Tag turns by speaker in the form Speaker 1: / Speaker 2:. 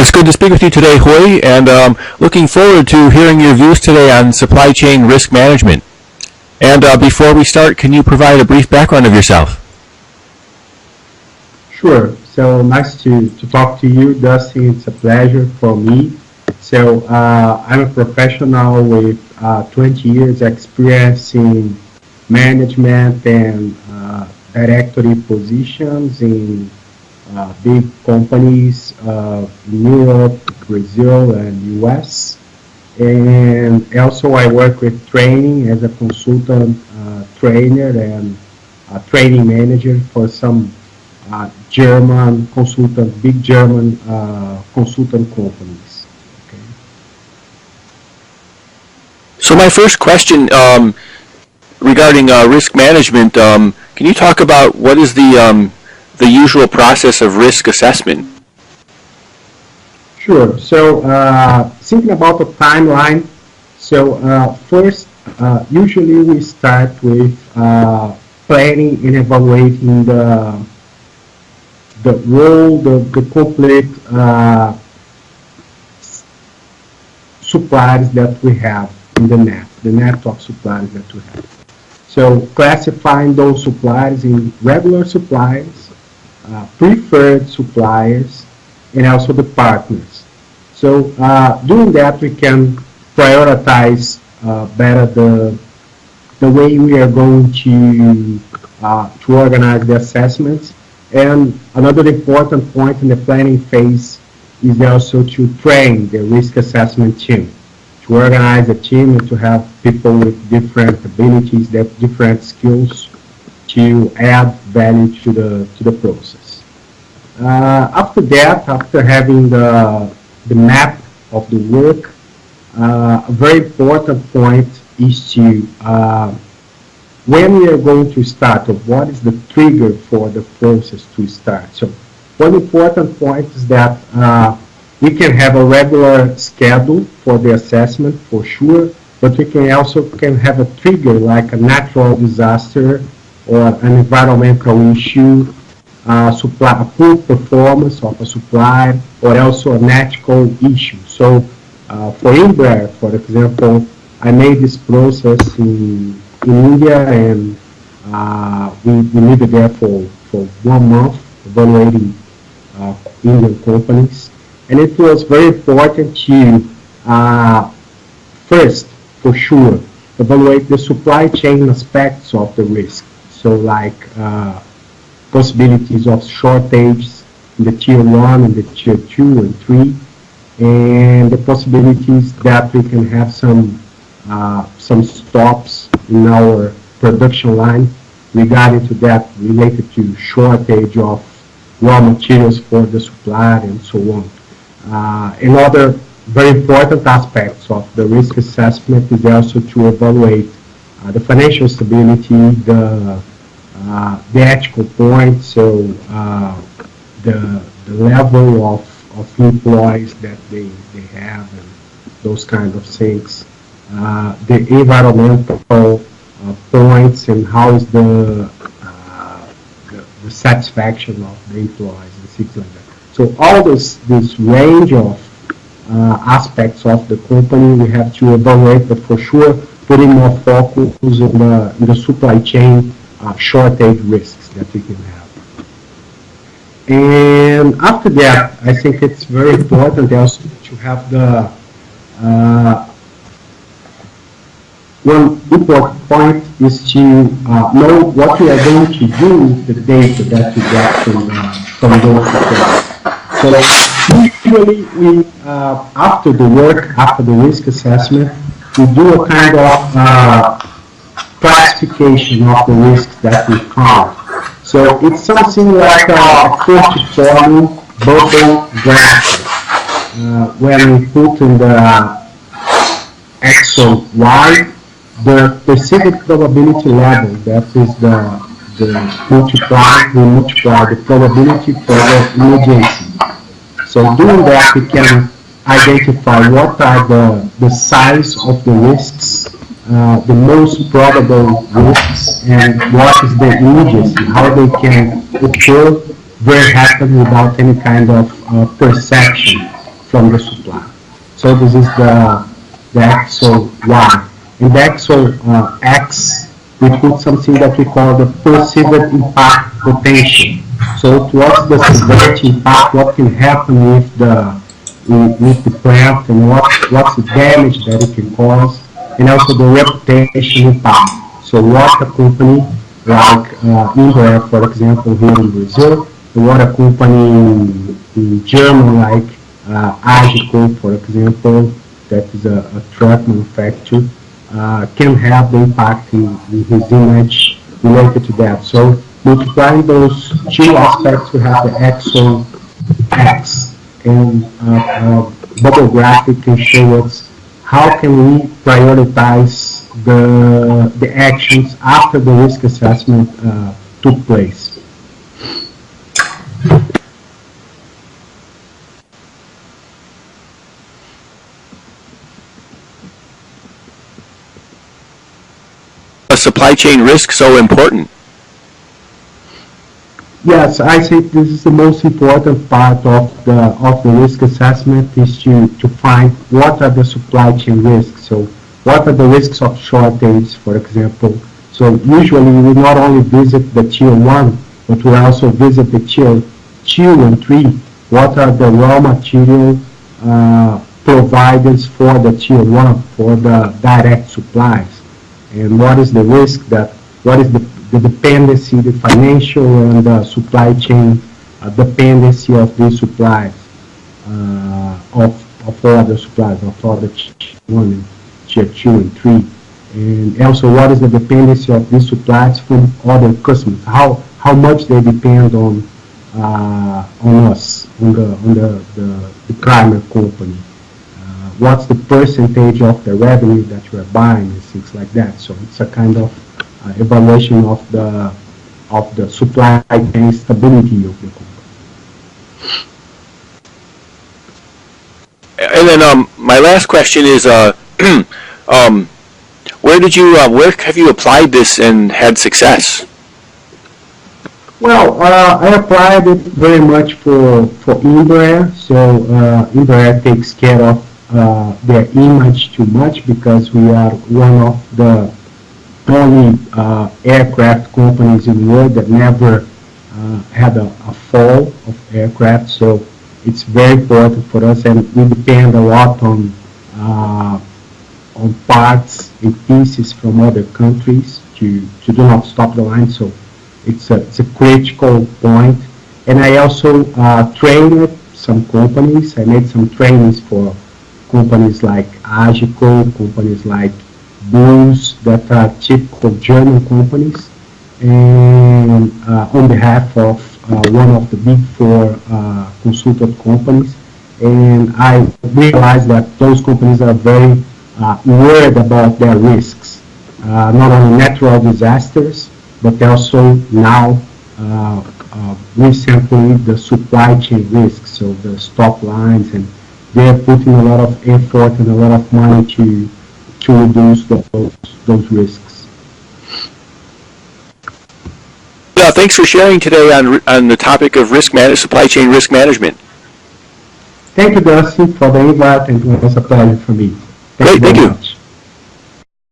Speaker 1: It's good to speak with you today, Ruy, and looking forward to hearing your views today on supply chain risk management. And before we start, can you provide a brief background of yourself?
Speaker 2: Sure. So nice to talk to you, Dustin. It's a pleasure for me. So I'm a professional with 20 years experience in management and directory positions in big companies in Europe, Brazil, and US. And also I work with training as a consultant trainer and training manager for some German consultant, big German consultant companies. Okay.
Speaker 1: So my first question regarding risk management, can you talk about what is the usual process of risk assessment?
Speaker 2: Sure. So thinking about the timeline, so first, usually we start with planning and evaluating the role, the complete suppliers that we have in the net of suppliers that we have. So classifying those suppliers in regular suppliers, preferred suppliers, and also the partners. So doing that, we can prioritize better the way we are going to organize the assessments. And another important point in the planning phase is also to train the risk assessment team, to organize a team and to have people with different abilities, different skills to add value to the process. After that, after having the map of the work, a very important point is to when we are going to start, or what is the trigger for the process to start. So one important point is that we can have a regular schedule for the assessment for sure, but we can also have a trigger like a natural disaster or an environmental issue, a poor performance of a supplier, or also an ethical issue. So for Embraer, for example, I made this process in India, and we lived there for 1 month evaluating Indian companies. And it was very important to first, for sure, evaluate the supply chain aspects of the risk. So like possibilities of shortages in the tier 1 and the tier 2 and 3, and the possibilities that we can have some stops in our production line regarding to that, related to shortage of raw materials for the supplier and so on. Another very important aspects of the risk assessment is also to evaluate the financial stability, the ethical points, so the level of employees that they have and those kind of things. The environmental points and how is the satisfaction of the employees and things like that. So all this range of aspects of the company we have to evaluate, but for sure putting more focus in the supply chain shortage risks that we can have. And after that, I think it's very important also to have the one important point is to know what we are going to do with the data that we get from those reports. So usually we, after the work, after the risk assessment, we do a kind of classification of the risks that we found. So it's something like a portfolio bubble graph when we put in the Excel Y the perceived probability level, that is we multiply the probability for the emergency. So doing that, we can identify what are the size of the risks, the most probable risks, and what is the immediacy, how they can occur very rapidly without any kind of perception from the supply. So this is the axle Y. In the axle X, we put something that we call the perceived impact potential. So what's the severity impact, what can happen with the plant, and what's the damage that it can cause, and also the reputation impact. So what a company like Embraer, for example, here in Brazil, what a company in Germany like Agico, for example, that is a truck manufacturer, can have the impact in his image related to that. So multiplying those two aspects, we have the axle X, and bubble graphic can show us how can we prioritize the actions after the risk assessment took place.
Speaker 1: Supply chain risk so important?
Speaker 2: Yes, I think this is the most important part of the risk assessment, is to find what are the supply chain risks. So what are the risks of shortage, for example. So usually we not only visit the tier 1, but we also visit the tier 2 and 3. What are the raw material providers for the tier 1, for the direct supplies? And what is the risk what is the dependency, the financial and the supply chain dependency of these supplies, of other supplies, of other tier 1 and tier 2 and 3. And also what is the dependency of these supplies from other customers, how much they depend on us, on the primary company. What's the percentage of the revenue that you are buying, and things like that. So it's a kind of evaluation of the supply chain stability of the company.
Speaker 1: And then my last question is, where have you applied this and had success?
Speaker 2: Well, I applied it very much for Embraer. So Embraer takes care of their image too much, because we are one of the only aircraft companies in the world that never had a fall of aircraft. So it's very important for us, and we depend a lot on parts and pieces from other countries to do not stop the line. So it's a critical point. And I also trained some companies. I made some trainings for companies like Agico, companies like Blues, that are typical German companies, and on behalf of one of the big 4 consultant companies. And I realized that those companies are very worried about their risks, not only natural disasters, but also now recently the supply chain risks, so the stop lines, and they're putting a lot of effort and a lot of money to reduce those risks.
Speaker 1: Yeah, thanks for sharing today on the topic of supply chain risk management.
Speaker 2: Thank you, Dustin, for the invite, and it was a pleasure for me.
Speaker 1: Great, thank you.
Speaker 2: Much.